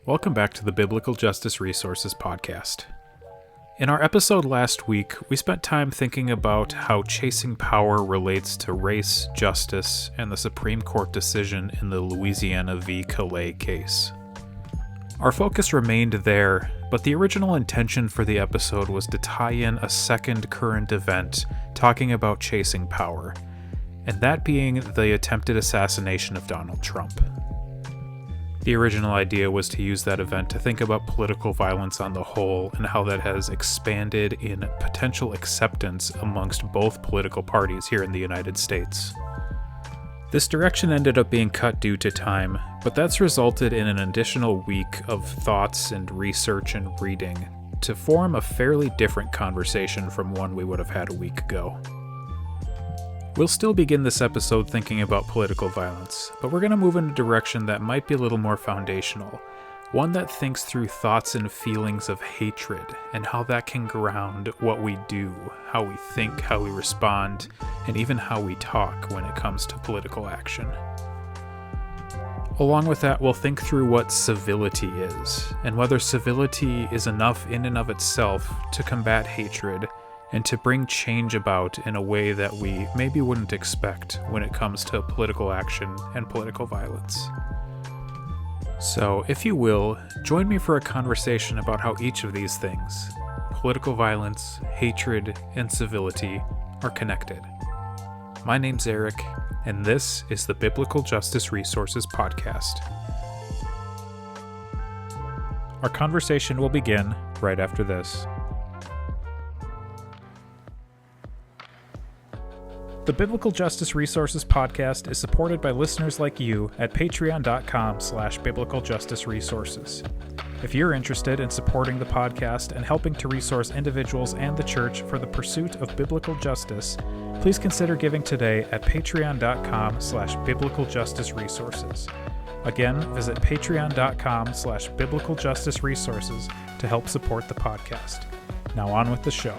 Welcome back to the Biblical Justice Resources podcast. In our episode last week, we spent time thinking about how chasing power relates to race, justice, and the Supreme Court decision in the Louisiana v. Calais case. Our focus remained there, but the original intention for the episode was to tie in a second current event talking about chasing power, and that being the attempted assassination of Donald Trump. The original idea was to use that event to think about political violence on the whole and how that has expanded in potential acceptance amongst both political parties here in the United States. This direction ended up being cut due to time, but that's resulted in an additional week of thoughts and research and reading to form a fairly different conversation from one we would have had a week ago. We'll still begin this episode thinking about political violence, but we're going to move in a direction that might be a little more foundational, one that thinks through thoughts and feelings of hatred and how that can ground what we do, how we think, how we respond, and even how we talk when it comes to political action. Along with that, we'll think through what civility is, and whether civility is enough in and of itself to combat hatred and to bring change about in a way that we maybe wouldn't expect when it comes to political action and political violence. So, if you will, join me for a conversation about how each of these things, political violence, hatred, and civility, are connected. My name's Eric, and this is the Biblical Justice Resources podcast. Our conversation will begin right after this. The Biblical Justice Resources podcast is supported by listeners like you at patreon.com/biblicaljusticeresources. If you're interested in supporting the podcast and helping to resource individuals and the church for the pursuit of biblical justice, please consider giving today at patreon.com/biblicaljusticeresources. Again, visit patreon.com/biblicaljusticeresources to help support the podcast. Now on with the show.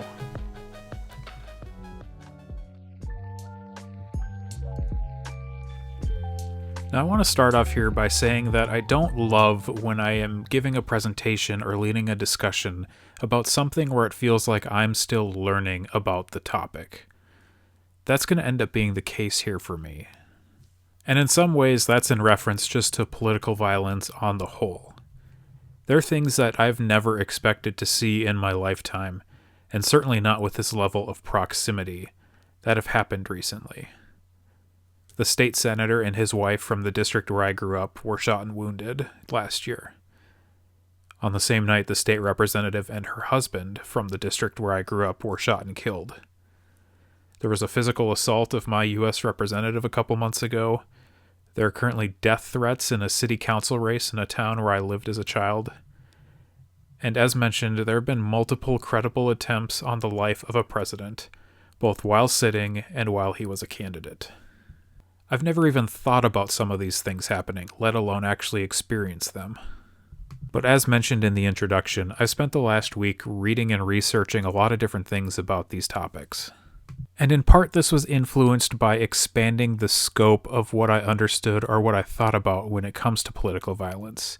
Now, I want to start off here by saying that I don't love when I am giving a presentation or leading a discussion about something where it feels like I'm still learning about the topic. That's going to end up being the case here for me. And in some ways, that's in reference just to political violence on the whole. There are things that I've never expected to see in my lifetime, and certainly not with this level of proximity, that have happened recently. The state senator and his wife from the district where I grew up were shot and wounded last year. On the same night, the state representative and her husband from the district where I grew up were shot and killed. There was a physical assault of my U.S. representative a couple months ago. There are currently death threats in a city council race in a town where I lived as a child. And as mentioned, there have been multiple credible attempts on the life of a president, both while sitting and while he was a candidate. I've never even thought about some of these things happening, let alone actually experience them. But as mentioned in the introduction, I spent the last week reading and researching a lot of different things about these topics. And in part, this was influenced by expanding the scope of what I understood or what I thought about when it comes to political violence.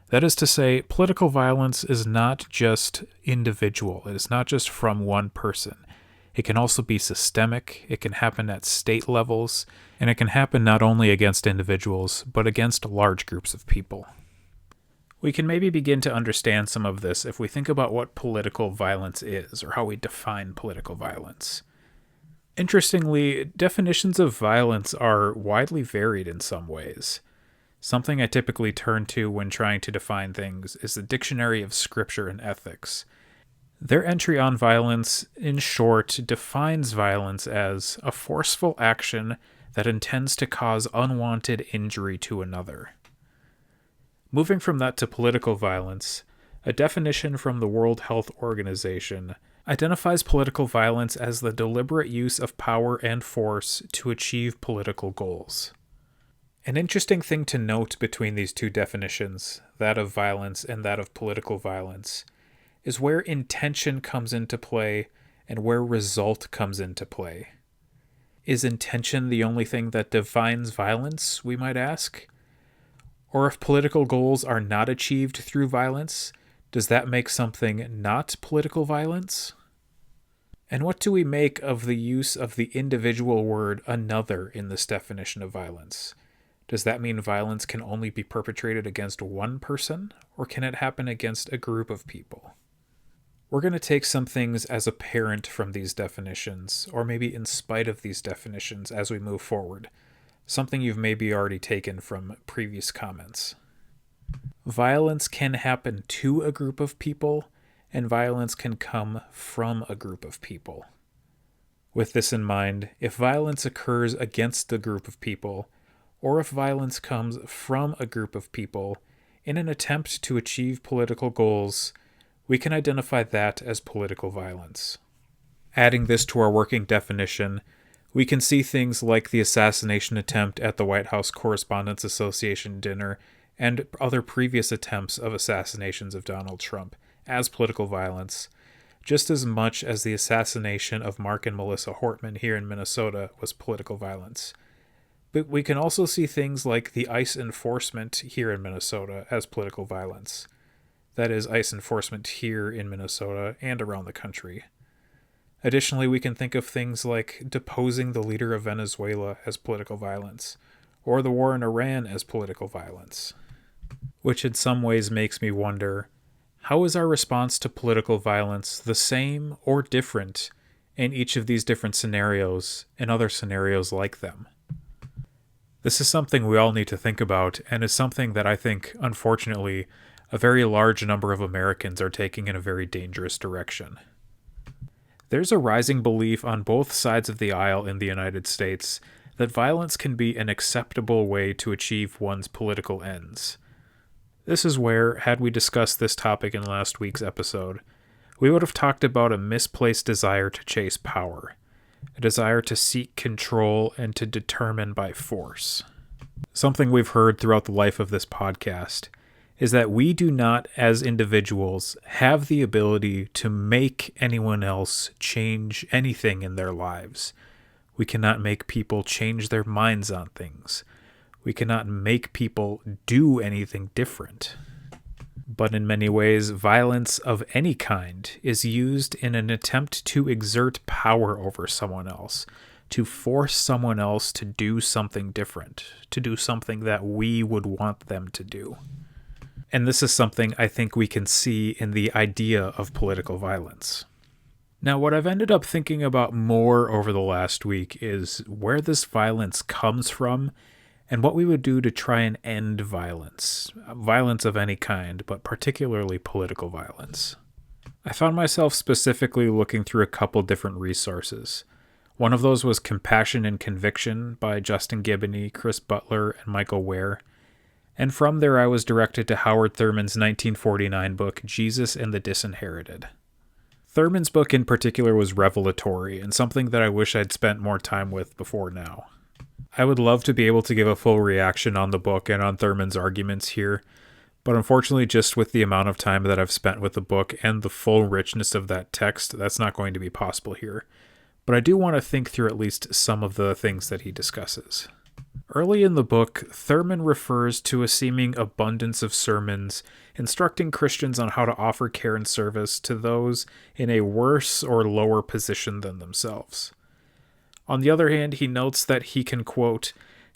That is to say, political violence is not just individual. It is not just from one person. It can also be systemic, it can happen at state levels, and it can happen not only against individuals, but against large groups of people. We can maybe begin to understand some of this if we think about what political violence is, or how we define political violence. Interestingly, definitions of violence are widely varied in some ways. Something I typically turn to when trying to define things is the Dictionary of Scripture and Ethics. Their entry on violence, in short, defines violence as a forceful action that intends to cause unwanted injury to another. Moving from that to political violence, a definition from the World Health Organization identifies political violence as the deliberate use of power and force to achieve political goals. An interesting thing to note between these two definitions, that of violence and that of political violence, is where intention comes into play and where result comes into play. Is intention the only thing that defines violence, we might ask? Or if political goals are not achieved through violence, does that make something not political violence? And what do we make of the use of the individual word another in this definition of violence? Does that mean violence can only be perpetrated against one person, or can it happen against a group of people? We're going to take some things as apparent from these definitions, or maybe in spite of these definitions as we move forward. Something you've maybe already taken from previous comments. Violence can happen to a group of people, and violence can come from a group of people. With this in mind, if violence occurs against a group of people, or if violence comes from a group of people in an attempt to achieve political goals, we can identify that as political violence. Adding this to our working definition, we can see things like the assassination attempt at the White House Correspondents Association dinner and other previous attempts of assassinations of Donald Trump as political violence, just as much as the assassination of Mark and Melissa Hortman here in Minnesota was political violence. But we can also see things like the ICE enforcement here in Minnesota as political violence. That is, ICE enforcement here in Minnesota and around the country. Additionally, we can think of things like deposing the leader of Venezuela as political violence, or the war in Iran as political violence. Which in some ways makes me wonder, how is our response to political violence the same or different in each of these different scenarios and other scenarios like them? This is something we all need to think about, and is something that I think, unfortunately, a very large number of Americans are taking in a very dangerous direction. There's a rising belief on both sides of the aisle in the United States that violence can be an acceptable way to achieve one's political ends. This is where, had we discussed this topic in last week's episode, we would have talked about a misplaced desire to chase power, a desire to seek control and to determine by force. Something we've heard throughout the life of this podcast is that we do not, as individuals, have the ability to make anyone else change anything in their lives. We cannot make people change their minds on things. We cannot make people do anything different. But in many ways, violence of any kind is used in an attempt to exert power over someone else, to force someone else to do something different, to do something that we would want them to do. And this is something I think we can see in the idea of political violence. Now, what I've ended up thinking about more over the last week is where this violence comes from and what we would do to try and end violence. Violence of any kind, but particularly political violence. I found myself specifically looking through a couple different resources. One of those was Compassion and Conviction by Justin Giboney, Chris Butler, and Michael Ware. And from there I was directed to Howard Thurman's 1949 book, Jesus and the Disinherited. Thurman's book in particular was revelatory, and something that I wish I'd spent more time with before now. I would love to be able to give a full reaction on the book and on Thurman's arguments here, but unfortunately just with the amount of time that I've spent with the book and the full richness of that text, that's not going to be possible here. But I do want to think through at least some of the things that he discusses. Early in the book, Thurman refers to a seeming abundance of sermons instructing Christians on how to offer care and service to those in a worse or lower position than themselves. On the other hand, he notes that he can, quote,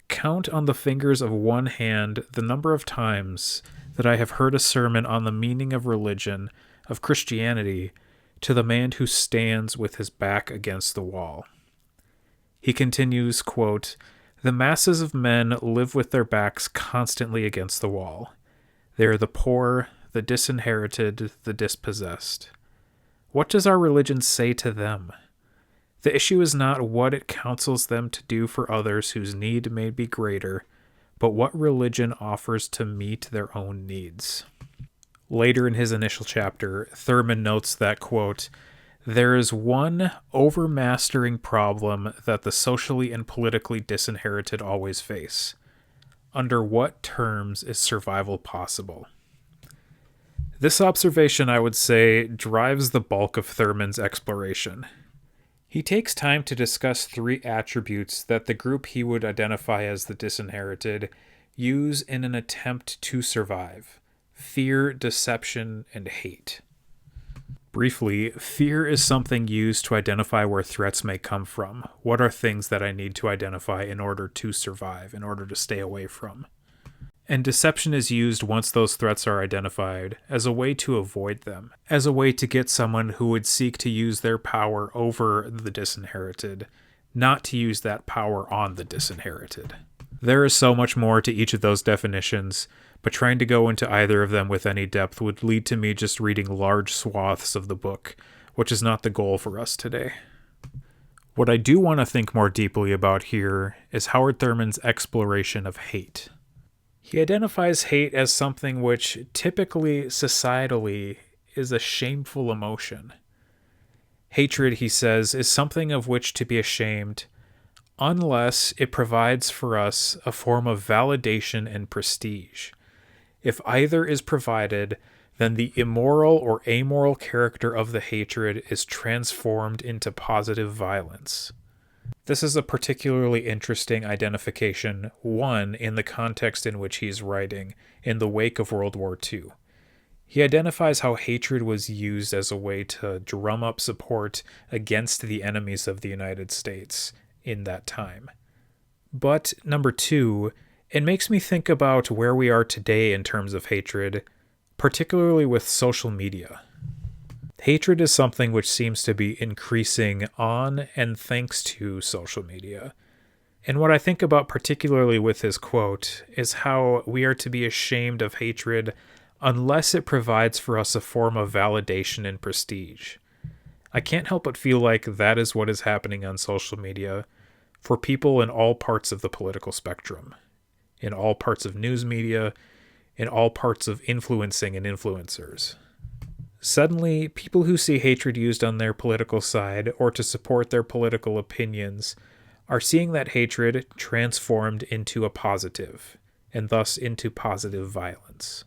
count on the fingers of one hand the number of times that I have heard a sermon on the meaning of religion, of Christianity, to the man who stands with his back against the wall. He continues, quote, the masses of men live with their backs constantly against the wall. They are the poor, the disinherited, the dispossessed. What does our religion say to them? The issue is not what it counsels them to do for others whose need may be greater, but what religion offers to meet their own needs. Later in his initial chapter, Thurman notes that, quote, there is one overmastering problem that the socially and politically disinherited always face. Under what terms is survival possible? This observation, I would say, drives the bulk of Thurman's exploration. He takes time to discuss three attributes that the group he would identify as the disinherited use in an attempt to survive: fear, deception, and hate. Briefly, fear is something used to identify where threats may come from. What are things that I need to identify in order to survive, in order to stay away from? And deception is used once those threats are identified as a way to avoid them, as a way to get someone who would seek to use their power over the disinherited, not to use that power on the disinherited. There is so much more to each of those definitions, but trying to go into either of them with any depth would lead to me just reading large swaths of the book, which is not the goal for us today. What I do want to think more deeply about here is Howard Thurman's exploration of hate. He identifies hate as something which typically, societally, is a shameful emotion. Hatred, he says, is something of which to be ashamed, unless it provides for us a form of validation and prestige. If either is provided, then the immoral or amoral character of the hatred is transformed into positive violence. This is a particularly interesting identification, one, in the context in which he's writing, in the wake of World War II. He identifies how hatred was used as a way to drum up support against the enemies of the United States in that time. But, number two, it makes me think about where we are today in terms of hatred, particularly with social media. Hatred is something which seems to be increasing on and thanks to social media. And what I think about particularly with his quote is how we are to be ashamed of hatred unless it provides for us a form of validation and prestige. I can't help but feel like that is what is happening on social media for people in all parts of the political spectrum, in all parts of news media, in all parts of influencing and influencers. Suddenly, people who see hatred used on their political side or to support their political opinions are seeing that hatred transformed into a positive, and thus into positive violence.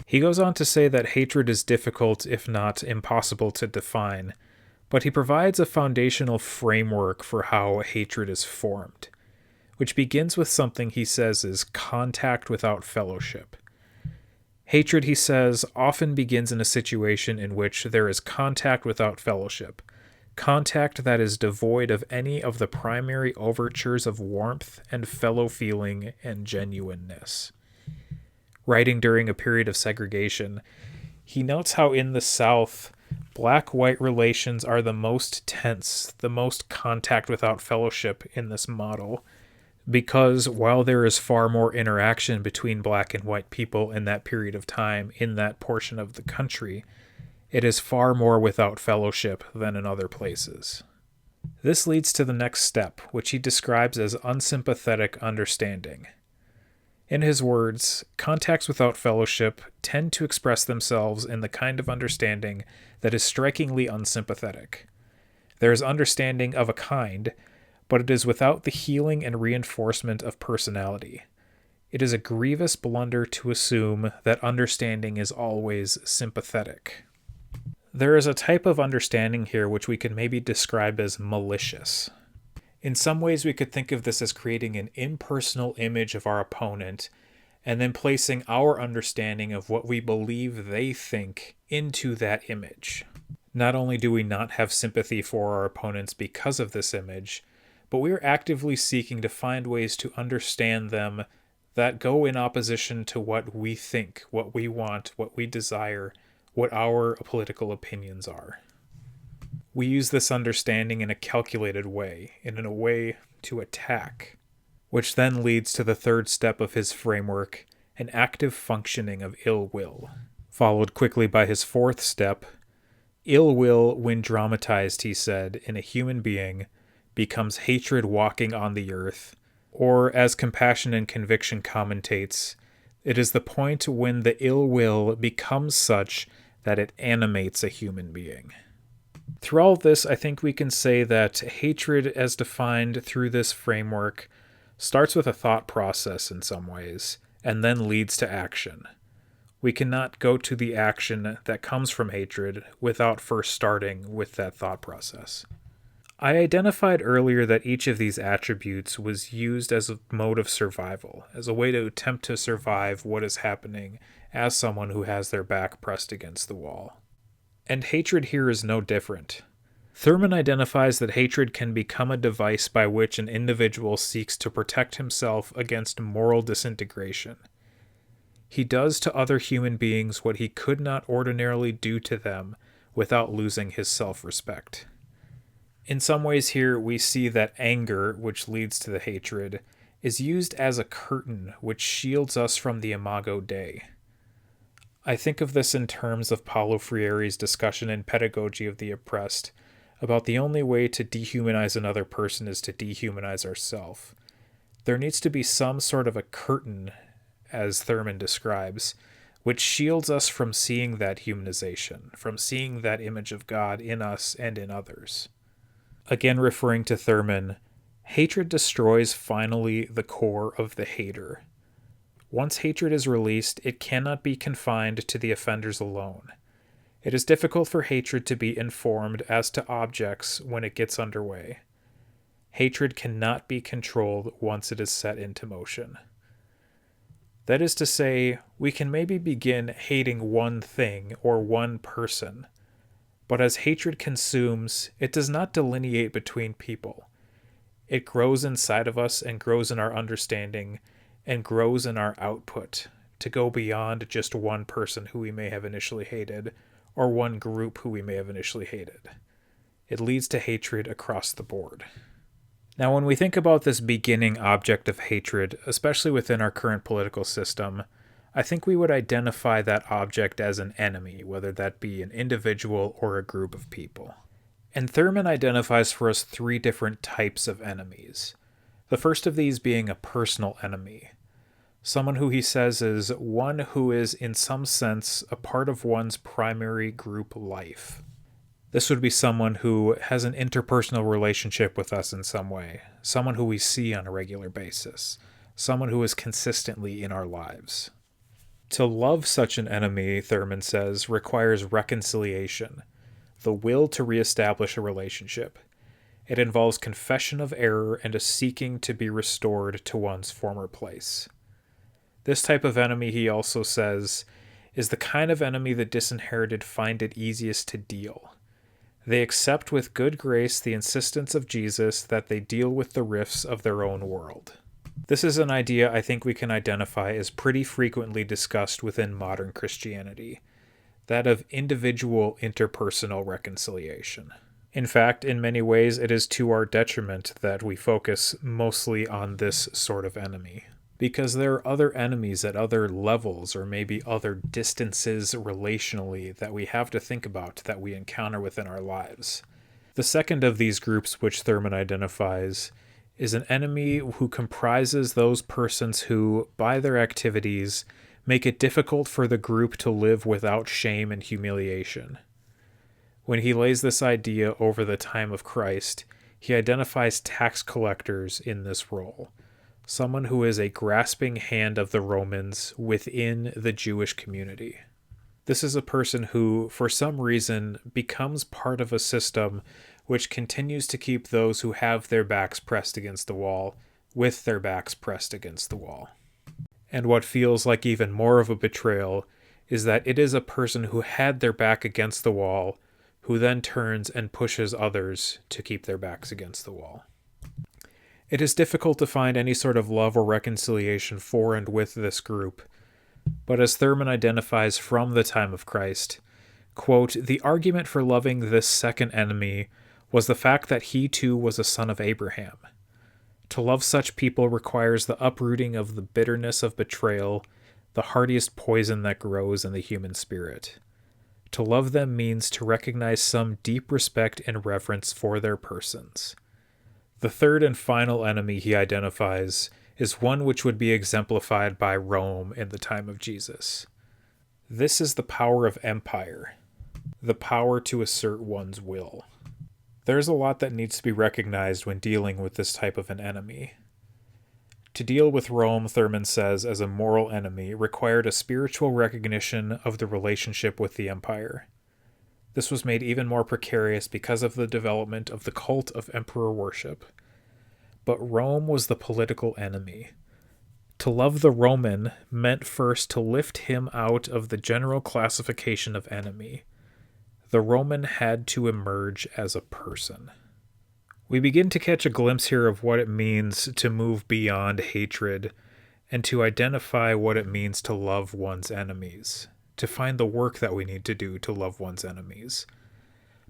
He goes on to say that hatred is difficult, if not impossible, to define, but he provides a foundational framework for how hatred is formed, which begins with something he says is contact without fellowship. Hatred, he says, often begins in a situation in which there is contact without fellowship, contact that is devoid of any of the primary overtures of warmth and fellow feeling and genuineness. Writing during a period of segregation, he notes how in the South, black-white relations are the most tense, the most contact without fellowship in this model, because while there is far more interaction between black and white people in that period of time in that portion of the country, it is far more without fellowship than in other places. This leads to the next step, which he describes as unsympathetic understanding. In his words, contacts without fellowship tend to express themselves in the kind of understanding that is strikingly unsympathetic. There is understanding of a kind, but it is without the healing and reinforcement of personality. It is a grievous blunder to assume that understanding is always sympathetic. There is a type of understanding here which we could maybe describe as malicious. In some ways, we could think of this as creating an impersonal image of our opponent and then placing our understanding of what we believe they think into that image. Not only do we not have sympathy for our opponents because of this image, but we are actively seeking to find ways to understand them that go in opposition to what we think, what we want, what we desire, what our political opinions are. We use this understanding in a calculated way, and in a way to attack, which then leads to the third step of his framework, an active functioning of ill will, followed quickly by his fourth step. Ill will, when dramatized, he said, in a human being, becomes hatred walking on the earth, or, as Compassion and Conviction commentates, it is the point when the ill will becomes such that it animates a human being. Through all this, I think we can say that hatred, as defined through this framework, starts with a thought process in some ways, and then leads to action. We cannot go to the action that comes from hatred without first starting with that thought process. I identified earlier that each of these attributes was used as a mode of survival, as a way to attempt to survive what is happening as someone who has their back pressed against the wall. And hatred here is no different. Thurman identifies that hatred can become a device by which an individual seeks to protect himself against moral disintegration. He does to other human beings what he could not ordinarily do to them without losing his self-respect. In some ways here, we see that anger, which leads to the hatred, is used as a curtain which shields us from the imago Dei. I think of this in terms of Paulo Freire's discussion in Pedagogy of the Oppressed about the only way to dehumanize another person is to dehumanize ourselves. There needs to be some sort of a curtain, as Thurman describes, which shields us from seeing that humanization, from seeing that image of God in us and in others. Again, referring to Thurman, hatred destroys finally the core of the hater. Once hatred is released, it cannot be confined to the offenders alone. It is difficult for hatred to be informed as to objects when it gets underway. Hatred cannot be controlled once it is set into motion. That is to say, we can maybe begin hating one thing or one person, but as hatred consumes, it does not delineate between people. It grows inside of us and grows in our understanding and grows in our output to go beyond just one person who we may have initially hated or one group who we may have initially hated. It leads to hatred across the board. Now, when we think about this beginning object of hatred, especially within our current political system, I think we would identify that object as an enemy, whether that be an individual or a group of people. And Thurman identifies for us 3 different types of enemies. The first of these being a personal enemy. Someone who he says is one who is, in some sense, a part of one's primary group life. This would be someone who has an interpersonal relationship with us in some way, someone who we see on a regular basis, someone who is consistently in our lives. To love such an enemy, Thurman says, requires reconciliation, the will to reestablish a relationship. It involves confession of error and a seeking to be restored to one's former place. This type of enemy, he also says, is the kind of enemy the disinherited find it easiest to deal. They accept with good grace the insistence of Jesus that they deal with the rifts of their own world. This is an idea I think we can identify as pretty frequently discussed within modern Christianity, that of individual interpersonal reconciliation. In fact, in many ways, it is to our detriment that we focus mostly on this sort of enemy, because there are other enemies at other levels or maybe other distances relationally that we have to think about that we encounter within our lives. The second of these groups which Thurman identifies is an enemy who comprises those persons who, by their activities, make it difficult for the group to live without shame and humiliation. When he lays this idea over the time of Christ, he identifies tax collectors in this role, someone who is a grasping hand of the Romans within the Jewish community. This is a person who, for some reason, becomes part of a system which continues to keep those who have their backs pressed against the wall with their backs pressed against the wall. And what feels like even more of a betrayal is that it is a person who had their back against the wall who then turns and pushes others to keep their backs against the wall. It is difficult to find any sort of love or reconciliation for and with this group, but as Thurman identifies from the time of Christ, quote, "The argument for loving this second enemy was the fact that he too was a son of Abraham. To love such people requires the uprooting of the bitterness of betrayal, the hardiest poison that grows in the human spirit. To love them means to recognize some deep respect and reverence for their persons." The third and final enemy he identifies is one which would be exemplified by Rome in the time of Jesus. This is the power of empire, the power to assert one's will. There's a lot that needs to be recognized when dealing with this type of an enemy. To deal with Rome, Thurman says, as a moral enemy required a spiritual recognition of the relationship with the empire. This was made even more precarious because of the development of the cult of emperor worship. But Rome was the political enemy. To love the Roman meant first to lift him out of the general classification of enemy. The Roman had to emerge as a person. We begin to catch a glimpse here of what it means to move beyond hatred and to identify what it means to love one's enemies, to find the work that we need to do to love one's enemies.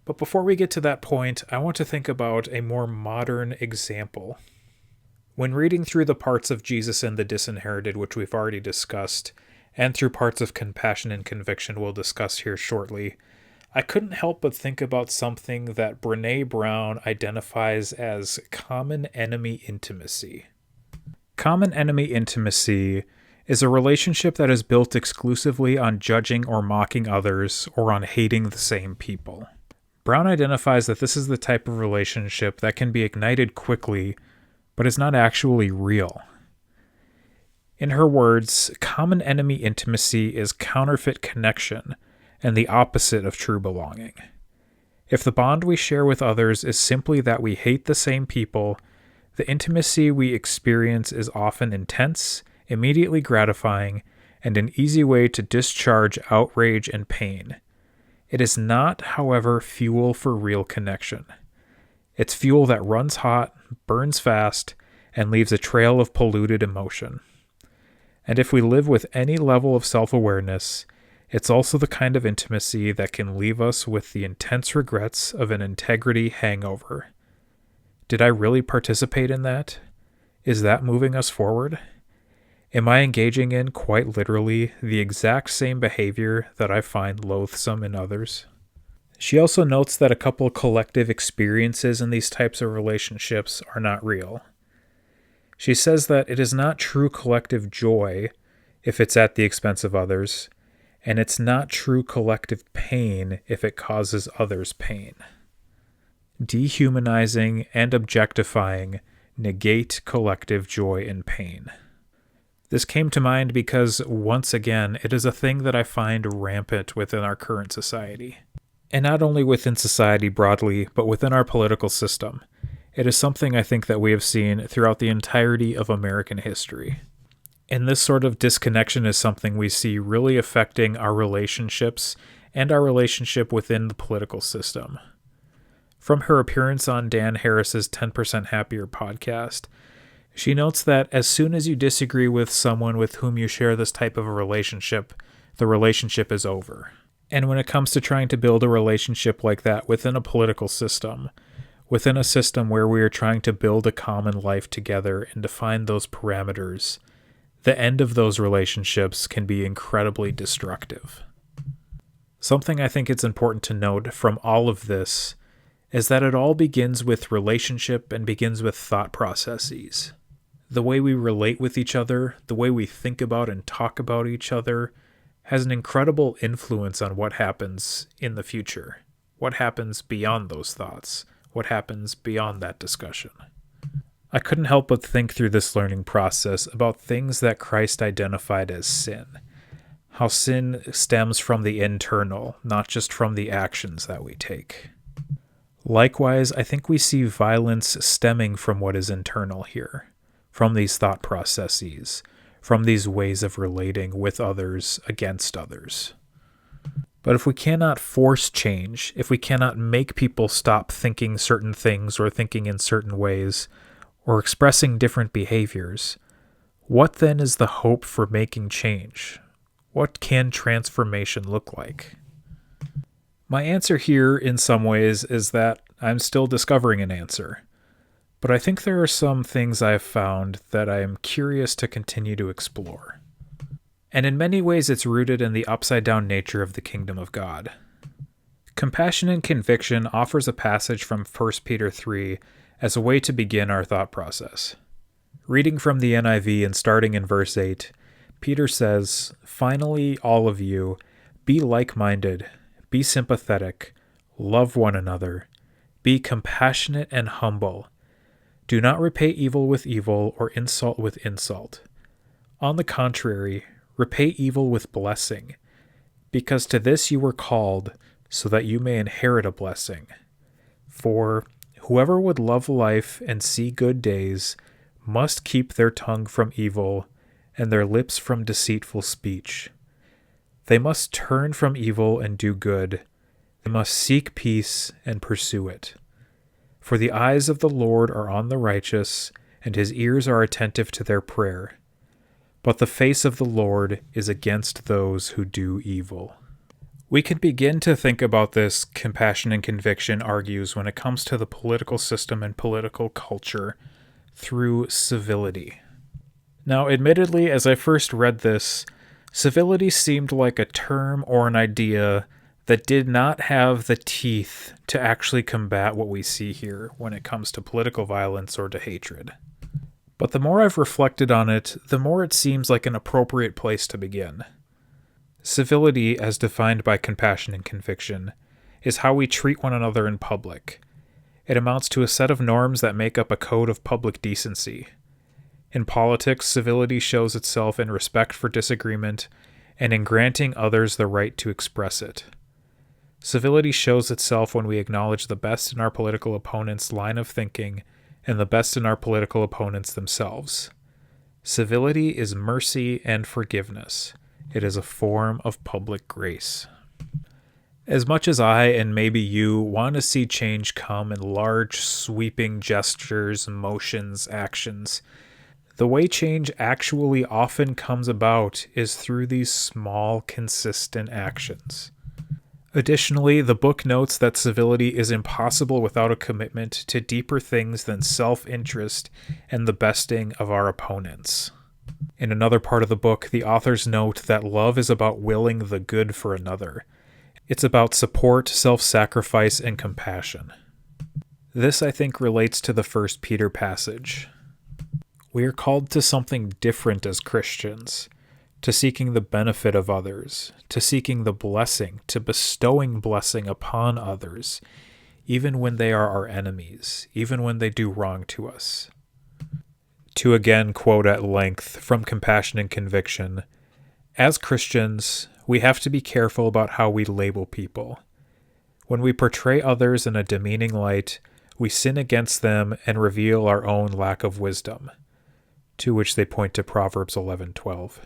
But before we get to that point, I want to think about a more modern example. When reading through the parts of Jesus and the Disinherited, which we've already discussed, and through parts of Compassion and Conviction we'll discuss here shortly, I couldn't help but think about something that Brené Brown identifies as common enemy intimacy. Common enemy intimacy is a relationship that is built exclusively on judging or mocking others or on hating the same people. Brown identifies that this is the type of relationship that can be ignited quickly, but is not actually real. In her words, common enemy intimacy is counterfeit connection and the opposite of true belonging. If the bond we share with others is simply that we hate the same people, the intimacy we experience is often intense, immediately gratifying, and an easy way to discharge outrage and pain. It is not, however, fuel for real connection. It's fuel that runs hot, burns fast, and leaves a trail of polluted emotion. And if we live with any level of self-awareness, it's also the kind of intimacy that can leave us with the intense regrets of an integrity hangover. Did I really participate in that? Is that moving us forward? Am I engaging in, quite literally, the exact same behavior that I find loathsome in others? She also notes that a couple collective experiences in these types of relationships are not real. She says that it is not true collective joy if it's at the expense of others, and it's not true collective pain if it causes others pain. Dehumanizing and objectifying negate collective joy and pain. This came to mind because, once again, it is a thing that I find rampant within our current society. And not only within society broadly, but within our political system. It is something I think that we have seen throughout the entirety of American history. And this sort of disconnection is something we see really affecting our relationships and our relationship within the political system. From her appearance on Dan Harris's 10% Happier podcast, she notes that as soon as you disagree with someone with whom you share this type of a relationship, the relationship is over. And when it comes to trying to build a relationship like that within a political system, within a system where we are trying to build a common life together and define those parameters, the end of those relationships can be incredibly destructive. Something I think it's important to note from all of this is that it all begins with relationship and begins with thought processes. The way we relate with each other, the way we think about and talk about each other, has an incredible influence on what happens in the future, what happens beyond those thoughts, what happens beyond that discussion. I couldn't help but think through this learning process about things that Christ identified as sin, how sin stems from the internal, not just from the actions that we take. Likewise, I think we see violence stemming from what is internal here, from these thought processes, from these ways of relating with others against others. But if we cannot force change, if we cannot make people stop thinking certain things or thinking in certain ways, or expressing different behaviors, what then is the hope for making change? What can transformation look like? My answer here, in some ways, is that I'm still discovering an answer. But I think there are some things I've found that I am curious to continue to explore. And in many ways it's rooted in the upside-down nature of the kingdom of God. Compassion and Conviction offers a passage from 1 Peter 3 as a way to begin our thought process. Reading from the NIV and starting in verse 8, Peter says, "Finally, all of you, be like-minded, be sympathetic, love one another, be compassionate and humble. Do not repay evil with evil or insult with insult. On the contrary, repay evil with blessing, because to this you were called, so that you may inherit a blessing. For whoever would love life and see good days must keep their tongue from evil and their lips from deceitful speech. They must turn from evil and do good. They must seek peace and pursue it. For the eyes of the Lord are on the righteous, and his ears are attentive to their prayer. But the face of the Lord is against those who do evil. We can begin to think about this, Compassion and Conviction argues, when it comes to the political system and political culture through civility. Now, admittedly, as I first read this, civility seemed like a term or an idea that did not have the teeth to actually combat what we see here when it comes to political violence or to hatred. But the more I've reflected on it, the more it seems like an appropriate place to begin. Civility, as defined by Compassion and Conviction, is how we treat one another in public. It amounts to a set of norms that make up a code of public decency. In politics, civility shows itself in respect for disagreement and in granting others the right to express it. Civility shows itself when we acknowledge the best in our political opponent's line of thinking and the best in our political opponents themselves. Civility is mercy and forgiveness. It is a form of public grace. As much as I, and maybe you, want to see change come in large, sweeping gestures, motions, actions, the way change actually often comes about is through these small, consistent actions. Additionally, the book notes that civility is impossible without a commitment to deeper things than self-interest and the besting of our opponents. In another part of the book, the authors note that love is about willing the good for another. It's about support, self-sacrifice, and compassion. This, I think, relates to the 1 Peter passage. We are called to something different as Christians, to seeking the benefit of others, to seeking the blessing, to bestowing blessing upon others, even when they are our enemies, even when they do wrong to us. To again quote at length from Compassion and Conviction, as Christians, we have to be careful about how we label people. When we portray others in a demeaning light, we sin against them and reveal our own lack of wisdom, to which they point to Proverbs 11:12.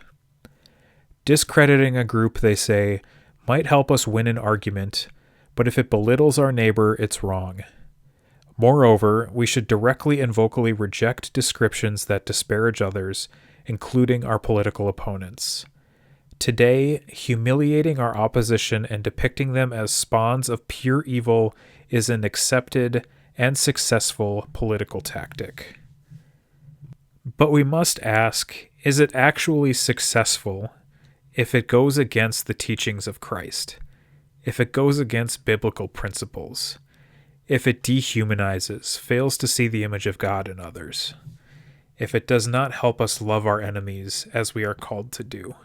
Discrediting a group, they say, might help us win an argument, but if it belittles our neighbor, it's wrong. Moreover, we should directly and vocally reject descriptions that disparage others, including our political opponents. Today, humiliating our opposition and depicting them as spawns of pure evil is an accepted and successful political tactic. But we must ask, is it actually successful if it goes against the teachings of Christ? If it goes against biblical principles? If it dehumanizes, fails to see the image of God in others? If it does not help us love our enemies as we are called to do?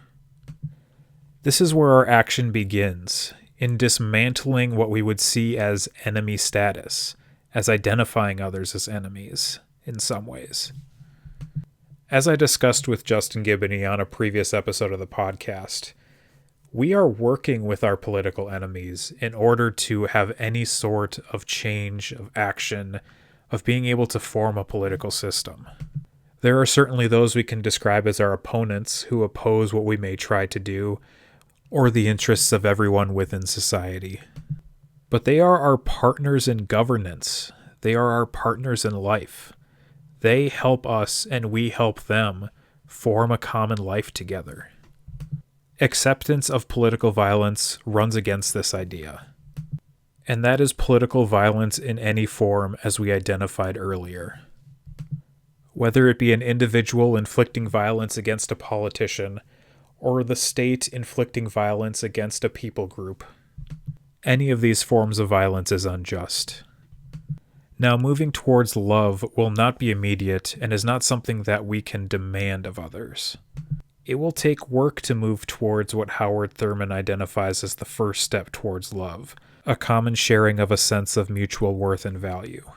This is where our action begins, in dismantling what we would see as enemy status, as identifying others as enemies, in some ways. As I discussed with Justin Gibney on a previous episode of the podcast, we are working with our political enemies in order to have any sort of change, of action, of being able to form a political system. There are certainly those we can describe as our opponents who oppose what we may try to do, or the interests of everyone within society. But they are our partners in governance. They are our partners in life. They help us and we help them form a common life together. Acceptance of political violence runs against this idea. And that is political violence in any form, as we identified earlier. Whether it be an individual inflicting violence against a politician, or the state inflicting violence against a people group, any of these forms of violence is unjust. Now, moving towards love will not be immediate and is not something that we can demand of others. It will take work to move towards what Howard Thurman identifies as the first step towards love, a common sharing of a sense of mutual worth and value.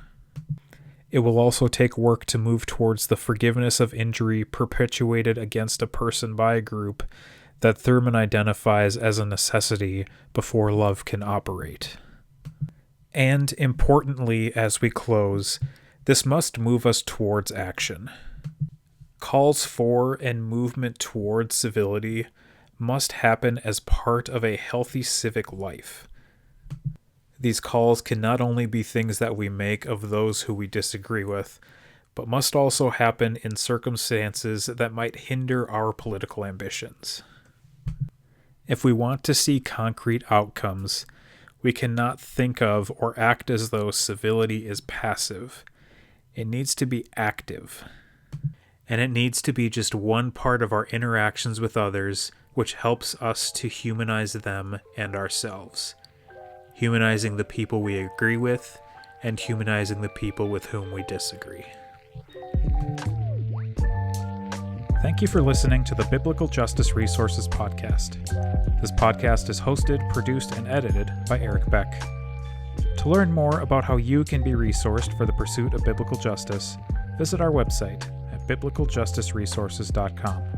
It will also take work to move towards the forgiveness of injury perpetuated against a person by a group that Thurman identifies as a necessity before love can operate. And importantly, as we close, this must move us towards action. Calls for and movement towards civility must happen as part of a healthy civic life. These calls can not only be things that we make of those who we disagree with, but must also happen in circumstances that might hinder our political ambitions. If we want to see concrete outcomes, we cannot think of or act as though civility is passive. It needs to be active. And it needs to be just one part of our interactions with others, which helps us to humanize them and ourselves. Humanizing the people we agree with, and humanizing the people with whom we disagree. Thank you for listening to the Biblical Justice Resources Podcast. This podcast is hosted, produced, and edited by Eric Beck. To learn more about how you can be resourced for the pursuit of biblical justice, visit our website at biblicaljusticeresources.com.